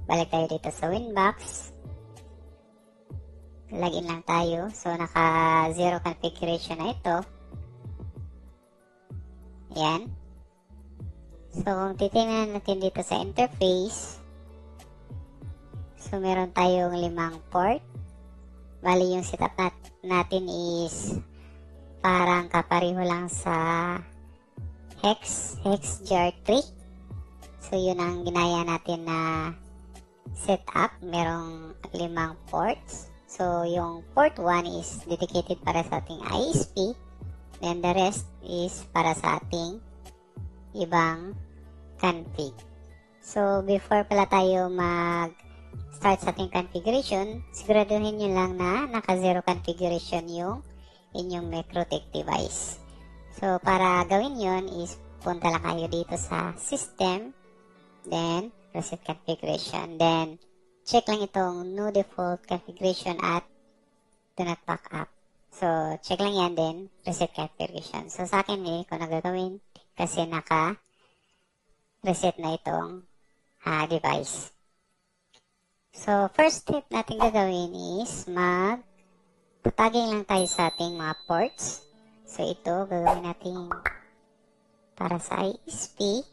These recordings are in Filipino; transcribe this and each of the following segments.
Balik tayo dito sa Winbox. Login lang tayo. So, naka 0 configuration na ito. Yan. So, kung titingnan natin dito sa interface, so, meron tayong 5 port. Bali, yung setup natin is parang kapareho lang sa HexJar3. So, yun ang ginaya natin na setup. Merong 5 ports. So, yung port 1 is dedicated para sa ating ISP. Then, the rest is para sa ating ibang config. So, before pala tayo mag-start sa ating configuration, siguraduhin nyo lang na naka-0 configuration yung inyong MikroTik device. So, para gawin yon is punta lang kayo dito sa System, then Reset Configuration, then check lang itong No Default Configuration at Do Not Backup. So, check lang yan, then Reset Configuration. So, sa akin kung nagagawin, kasi naka-reset na itong device. So, first step natin gagawin is mag-tagging lang tayo sa ating mga ports. So, ito gagawin natin para sa ISP.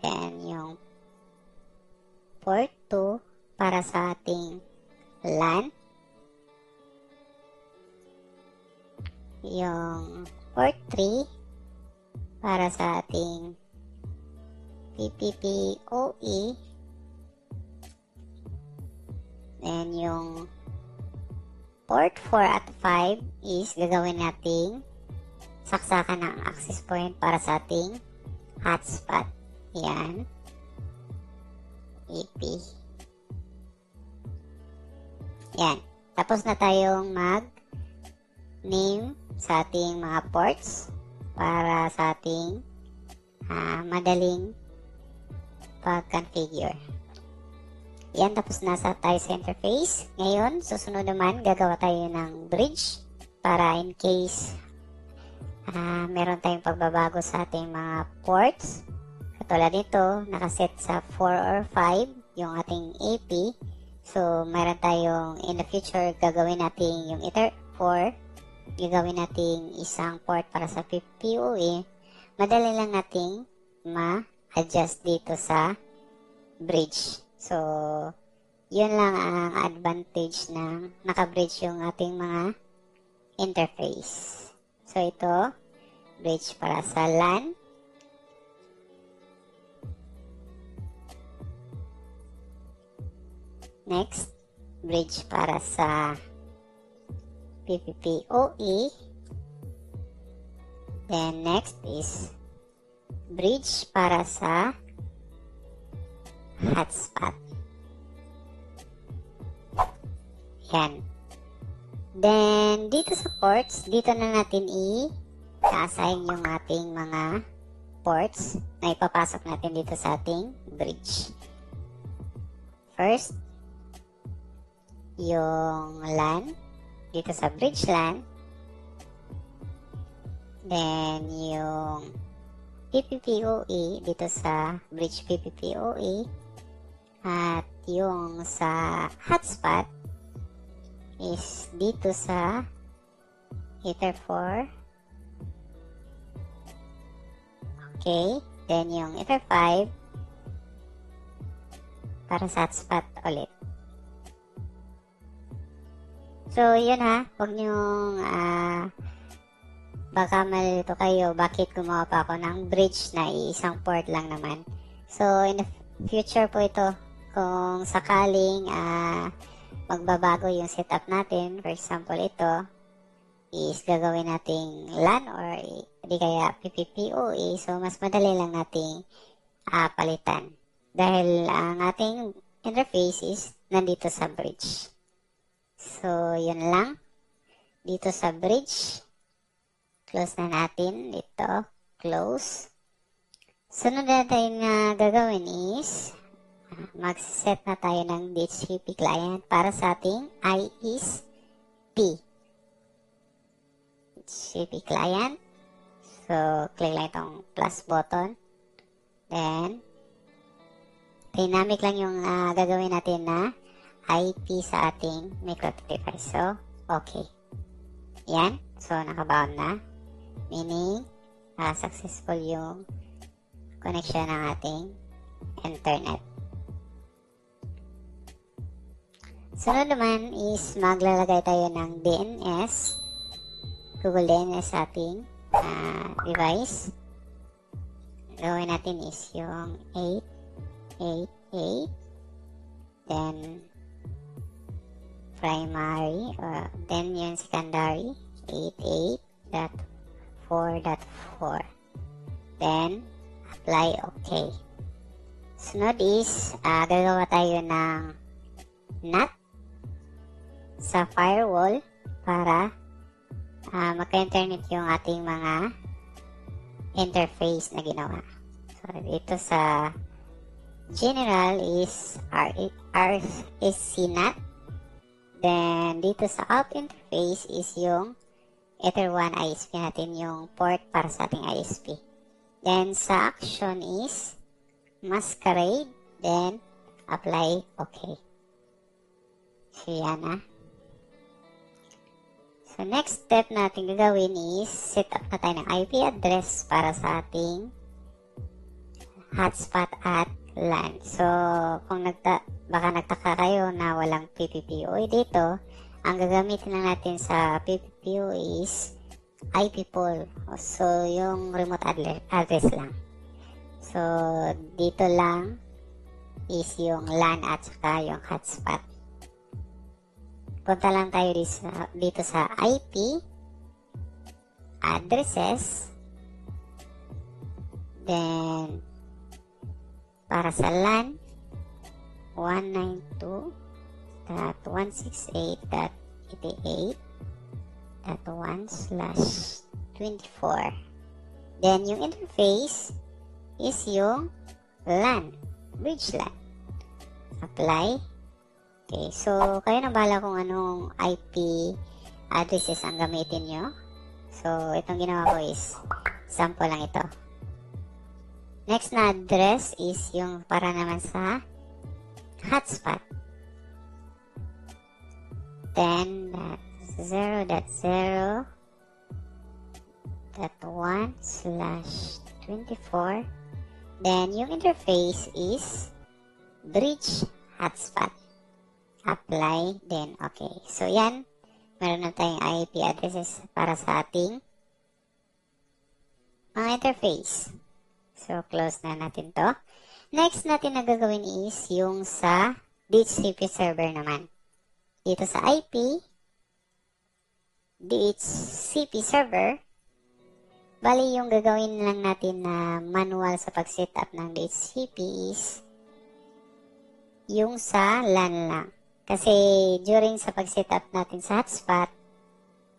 Then, yung port 2 para sa ating LAN. Yung port 3 para sa ating PPPoE. Then, yung port 4 at 5 is gagawin nating saksakan ng access point para sa ating hotspot. Yan. EP. Yan. Tapos na tayong mag-name sa ating mga ports para sa ating madaling pag-configure. Yan, tapos nasa tayo sa interface. Ngayon, susunod naman, gagawa tayo ng bridge para in case meron tayong pagbabago sa ating mga ports. Katulad nito, nakaset sa 4 or 5 yung ating AP. So, meron tayong in the future, gagawin natin yung Ether 4. Gagawin natin isang port para sa PPPoE. Madali lang nating ma-adjust dito sa bridge. So, yun lang ang advantage ng naka-bridge yung ating mga interface. So, ito, bridge para sa LAN. Next, bridge para sa PPPoE. Then, next is bridge para sa hotspot. Yan. Then, dito sa ports, dito na natin i-assign yung ating mga ports na ipapasok natin dito sa ating bridge. First, yung LAN, dito sa bridge LAN. Then, yung PPPoE, dito sa bridge PPPoE. At yung sa hotspot is dito sa Ether 4. Okay. Then, yung Ether 5 para sa hotspot ulit. So, yun huwag nyong baka malito kayo bakit gumawa pa ako ng bridge na isang port lang naman. So, in the future po ito, kung sakaling magbabago yung setup natin, for example ito, is gagawin nating LAN or di kaya PPPoE, so mas madali lang nating palitan. Dahil ang ating interface is nandito sa bridge. So, yun lang. Dito sa bridge, close na natin. Ito, close. Sunod na tayo na gagawin is mag-set na tayo ng DHCP client para sa ating ISP. DHCP client. So, click lang itong plus button. Then, dynamic lang yung gagawin natin na IP sa ating MikroTik device. So, okay. Yan. So, nakabound na. Meaning, successful yung connection ng ating internet. Sunod naman is maglalagay tayo ng DNS. Google DNS sa ating device. Gawin natin is yung 888, then primary, then yung secondary 88.4.4, then apply OK. Sunod is gagawa tayo ng NAT sa firewall para magka-internet yung ating mga interface na ginawa. So, dito sa general is CNAT. Then, dito sa out interface is yung Ether1 ISP natin, yung port para sa ating ISP. Then, sa action is masquerade, then apply OK. So, yan na. So, next step natin gagawin is set up na tayo ng IP address para sa ating hotspot at LAN. So, kung baka nagtaka kayo na walang PPPoE dito, ang gagamitin lang natin sa PPPoE is IP pool. So, yung remote address lang. So, dito lang is yung LAN at saka yung hotspot. Punta lang tayo dito sa IP addresses, then para sa LAN 192.168.88.1/24. Then yung interface is yung LAN, bridge LAN. Apply. Okay, so kayo na bahala kung anong IP addresses ang gamitin nyo. So, itong ginawa ko is sample lang ito. Next na address is yung para naman sa hotspot. 10.0.0.1/24. Then, yung interface is bridge hotspot. Apply, then okay. So, yan. Meron na tayong IP addresses para sa ating mga interface. So, close na natin to. Next natin na gagawin is yung sa DHCP server naman. Dito sa IP, DHCP server, bali yung gagawin lang natin na manual sa pag-setup ng DHCP is yung sa LAN lang. Kasi during sa pag-setup natin sa hotspot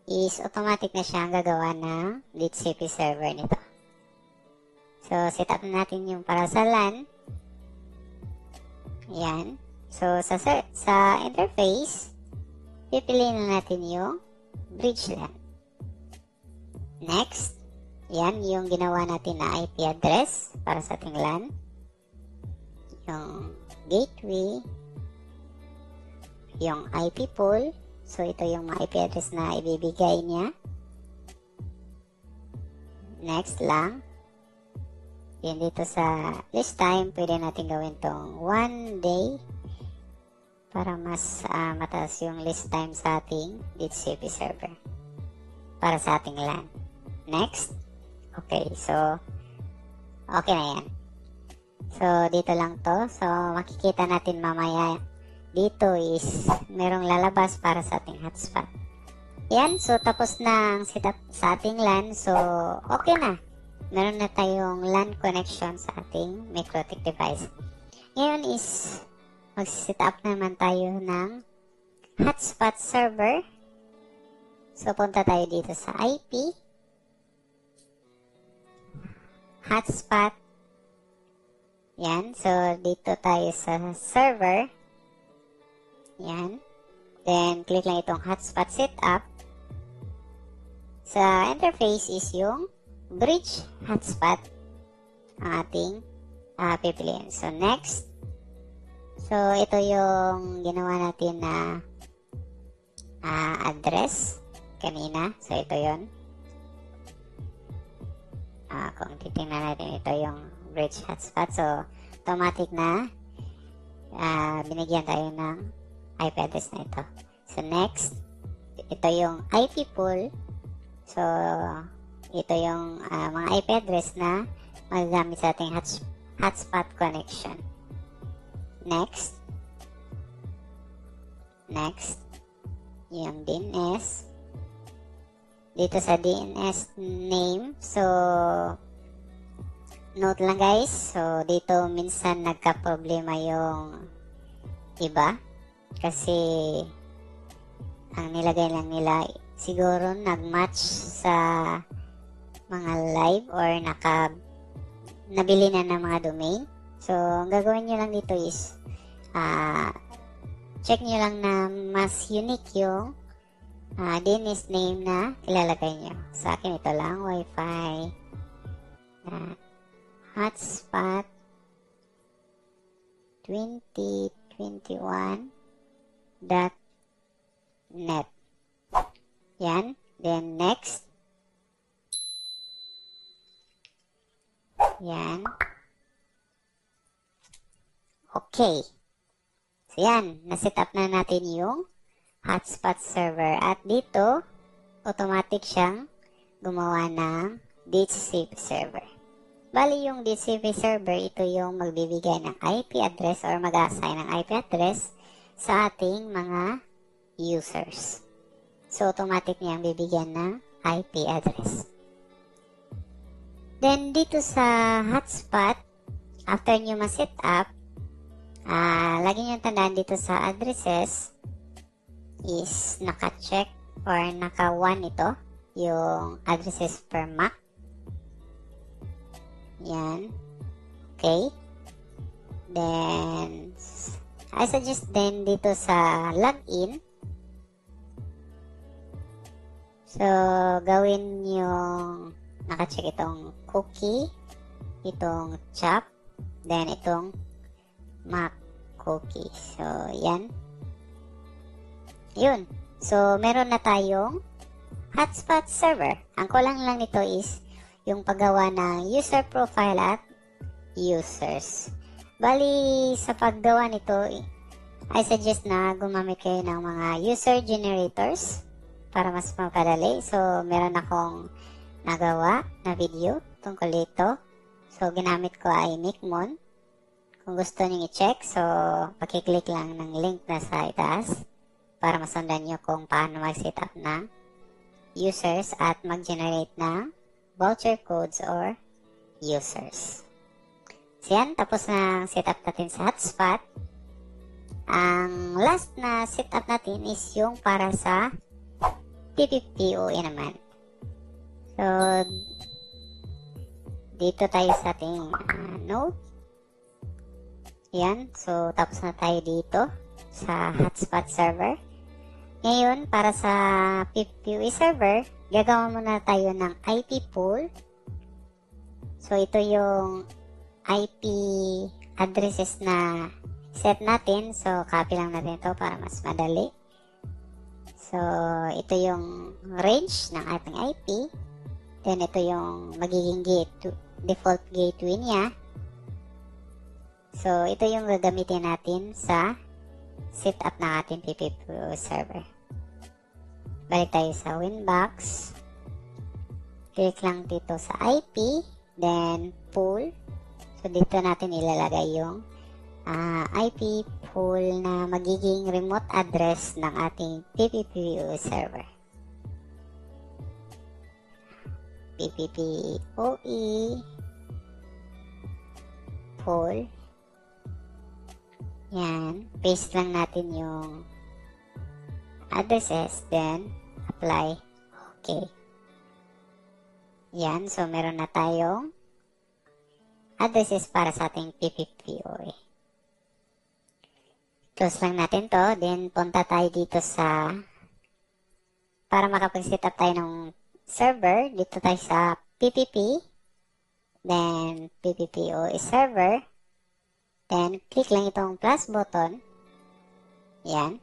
is automatic na siya ang gagawa ng DHCP server nito. So, setup na natin yung para sa LAN. Yan. So, sa interface, pipiliin na natin yung bridge LAN. Next, yan yung ginawa natin na IP address para sa ating LAN. Yung gateway, yung IP pool. So, ito yung mga IP address na ibibigay niya. Next lang. Yan dito sa list time, pwede natin gawin tong 1 day para mas mataas yung list time sa ating DHCP server para sa ating LAN. Next. Okay, so okay na yan. So, dito lang to. So, makikita natin mamaya dito is merong lalabas para sa ating hotspot. Yan, so tapos na ang setup sa ating LAN. So, okay na. Meron na tayong LAN connection sa ating MikroTik device. Ngayon is mag-set up naman tayo ng hotspot server. So, punta tayo dito sa IP, hotspot. Yan, so dito tayo sa server. Yan. Then, click lang itong hotspot setup. Sa interface is yung bridge hotspot ang ating pipiliin. So, next. So, ito yung ginawa natin na address kanina. So, ito yun. Kung titingnan natin, ito yung bridge hotspot. So, automatic na binigyan tayo ng IP address na ito. So, next, ito yung IP pool. So, ito yung mga IP address na magagamit sa ating hotspot connection. Next, yung DNS. Dito sa DNS name, so note lang guys, so dito minsan nagka-problema yung iba kasi ang nilagay lang nila siguro nag-match sa mga live or nabili na ng mga domain. So ang gagawin nyo lang dito is check nyo lang na mas unique yung DNS name na ilalagay nyo. Sa akin ito lang, Wi-Fi hotspot 2021.net. Yan. Then next. Yan. Okay. So yan, na-set up na natin yung hotspot server at dito automatic siyang gumawa ng DHCP server. Bali yung DHCP server, ito yung magbibigay ng IP address or mag-assign ng IP address sa ating mga users. So automatic niyang bibigyan ng IP address. Then dito sa hotspot, after nyo ma-set up, lagi nyo tandaan dito sa addresses is naka-check or naka-1 ito yung addresses per MAC. Yan. Okay. Then I suggest then dito sa login, so gawin yung naka-check itong cookie, itong chop, then itong MAC cookie. So yan. Yun. So, meron na tayong hotspot server. Ang kulang lang nito is yung paggawa ng user profile at users. Bali, sa paggawa nito, I suggest na gumamit kayo ng mga user generators para mas mapadali. So, meron akong nagawa na video tungkol dito. So, ginamit ko ay Micmon. Kung gusto nyo i-check, so, pakiclick lang ng link na sa itaas para masundan nyo kung paano mag-set up ng users at mag-generate ng voucher codes or users. So yan, tapos na setup natin sa hotspot. Ang last na setup natin is yung para sa PPPoE naman. So, dito tayo sa ating node. Yan, so tapos na tayo dito sa hotspot server. Ngayon, para sa PPPoE server, gagawa muna tayo ng IP pool. So, ito yung IP addresses na set natin. So, copy lang natin ito para mas madali. So, ito yung range ng ating IP. Then, ito yung magiging default gateway niya. So, ito yung gagamitin natin sa setup ng ating PPPoE server. Balik tayo sa Winbox. Click lang dito sa IP, then pool. So dito natin ilalagay yung IP pool na magiging remote address ng ating PPPoE server. PPPoE pool. Yan, paste lang natin yung addresses, then apply. Okay. Yan, so meron na tayong addresses para sa ating PPPoE. Close lang natin to, then punta tayo dito sa, para makapag-set up tayo ng server, dito tayo sa PPP, then PPPoE server. Then, click lang itong plus button. Yan.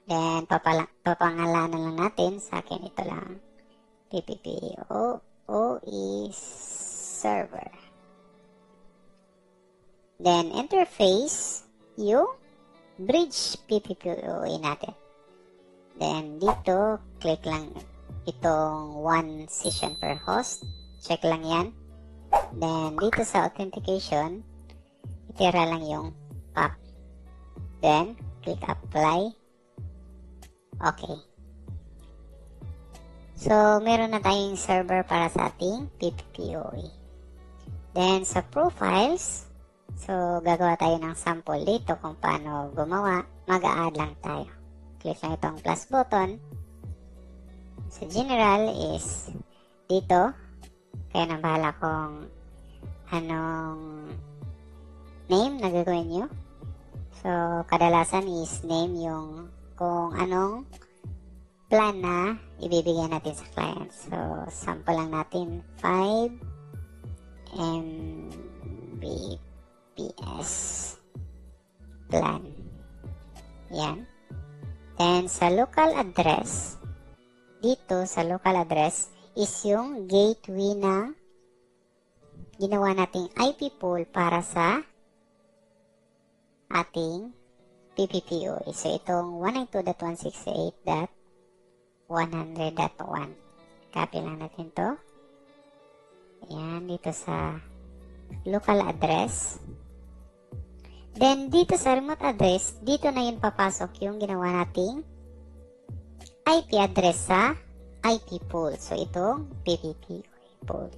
Then, papangalanan lang natin. Sa akin, ito lang. PPPoE server. Then, interface yung bridge PPPoE natin. Then, dito, click lang itong 1 session per host. Check lang yan. Then, dito sa authentication, itira lang yung PAP. Then, click apply. Okay. So, meron na tayong server para sa ating PPPoE. Then, sa profiles, so, gagawa tayo ng sample dito kung paano gumawa. Mag-a-add lang tayo. Click lang itong plus button. Sa general is dito. Kaya nang bahala kung anong name na gagawin nyo. So, kadalasan is name yung kung anong plan na ibibigay natin sa client. So, sample lang natin 5 Mbps plan. Yan. Then, sa local address, dito sa local address is yung gateway na ginawa nating IP pool para sa ating PPPoE. So, itong 192.168.100.1. Copy lang natin to. Ayan, dito sa local address. Then, dito sa remote address, dito na yun papasok yung ginawa nating IP address sa IP pool. So, itong PPPoE pool.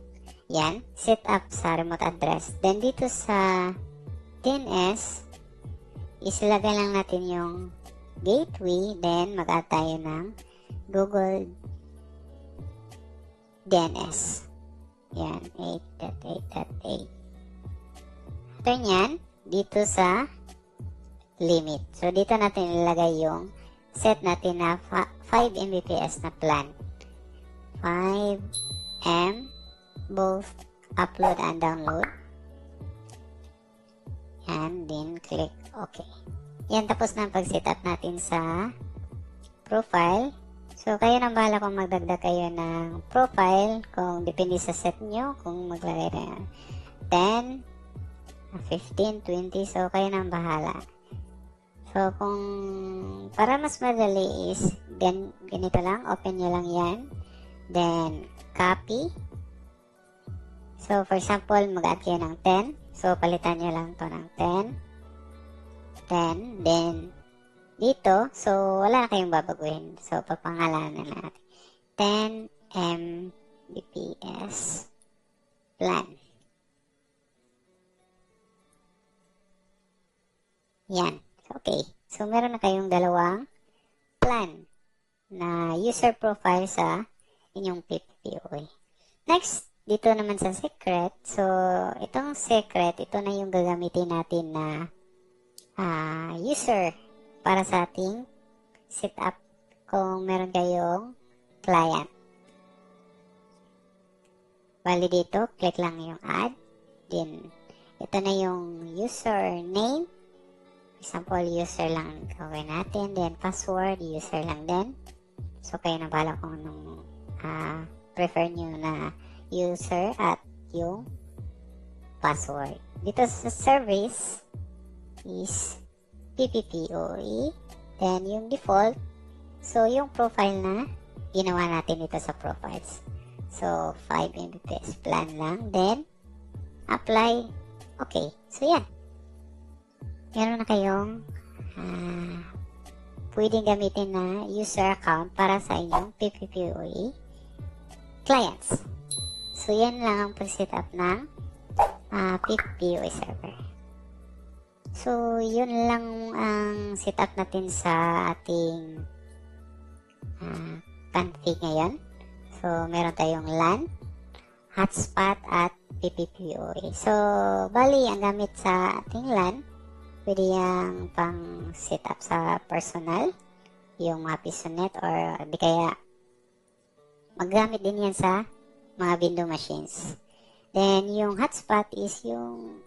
Yan, set up sa remote address. Then, dito sa DNS, isilagay lang natin yung gateway, then mag-add tayo ng Google DNS. Yan, 8.8.8. After nyan, dito sa limit. So, dito natin ilagay yung set natin na 5 Mbps na plan. 5 M, both upload and download. Yan, then click OK. Yan, tapos na ang pag-setup natin sa profile. So, kayo nang bahala kung magdagdag kayo ng profile, kung depende sa set nyo, kung maglagay na 10, 15, 20, so kayo nang bahala. So, kung para mas madali is ganito lang, open nyo lang yan, then copy. So, for example, mag-add kayo ng 10, so palitan nyo lang to ng 10, then dito, so wala na kayong babaguhin. So, papangalanan na natin 10 Mbps plan. Yan. Okay. So, meron na kayong dalawang plan na user profile sa inyong PPPoE. Next, dito naman sa secret. So, itong secret, ito na yung gagamitin natin na user para sa ating setup kung meron kayong client. Bali dito, click lang yung add. Then, ito na yung username. Example, user lang gawin natin. Then, password, user lang din. So, kayo na bahala kung anong prefer nyo na user at yung password. Dito sa service is PPPoE. Then, yung default. So, yung profile na ginawa natin dito sa profiles. So, 5 Mbps plan lang. Then, apply. Okay. So, yan. Meron na kayong pwedeng gamitin na user account para sa inyong PPPoE clients. So, yan lang ang pag-setup ng PPPoE server. So, yun lang ang setup natin sa ating config ngayon. So, meron tayong LAN, hotspot, at PPPoE. So, bali, ang gamit sa ating LAN, pwede yung pang setup sa personal, yung mga PisoNet, or di kaya maggamit din yan sa mga window machines. Then, yung hotspot is yung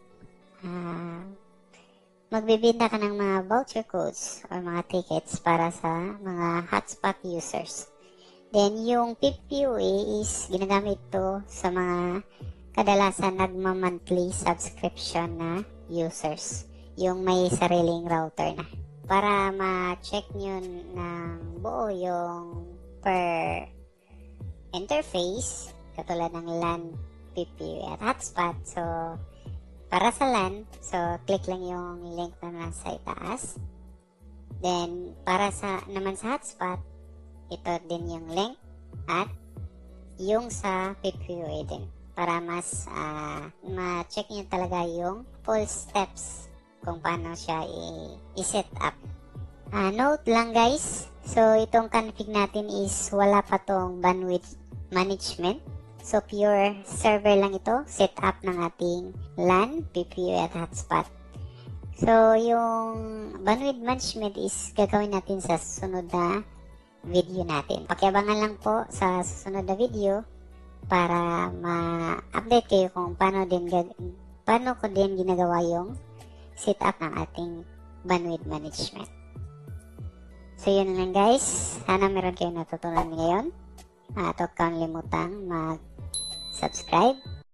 magbibenta ka ng mga voucher codes or mga tickets para sa mga hotspot users. Then, yung PPUA is ginagamit to sa mga kadalasan nagma-monthly subscription na users. Yung may sariling router na. Para ma-check nyo ng buo yung per interface, katulad ng LAN, PPUA at hotspot. So, para sa LAN, so click lang yung link na nasa itaas. Then, para naman sa hotspot, ito din yung link at yung sa PPUA din. Para mas ma-check nyo talaga yung full steps kung paano siya i-set up. Note lang guys, so itong config natin is wala pa tong bandwidth management. So, pure server lang ito, set up ng ating LAN, PPUA at hotspot. So, yung bandwidth management is gagawin natin sa susunod na video natin. Pakiabangan lang po sa susunod na video para ma-update kayo kung paano ko din ginagawa yung setup ng ating bandwidth management. So, yun lang guys. Sana meron kayong natutunan ngayon. At huwag kang limutang mag-subscribe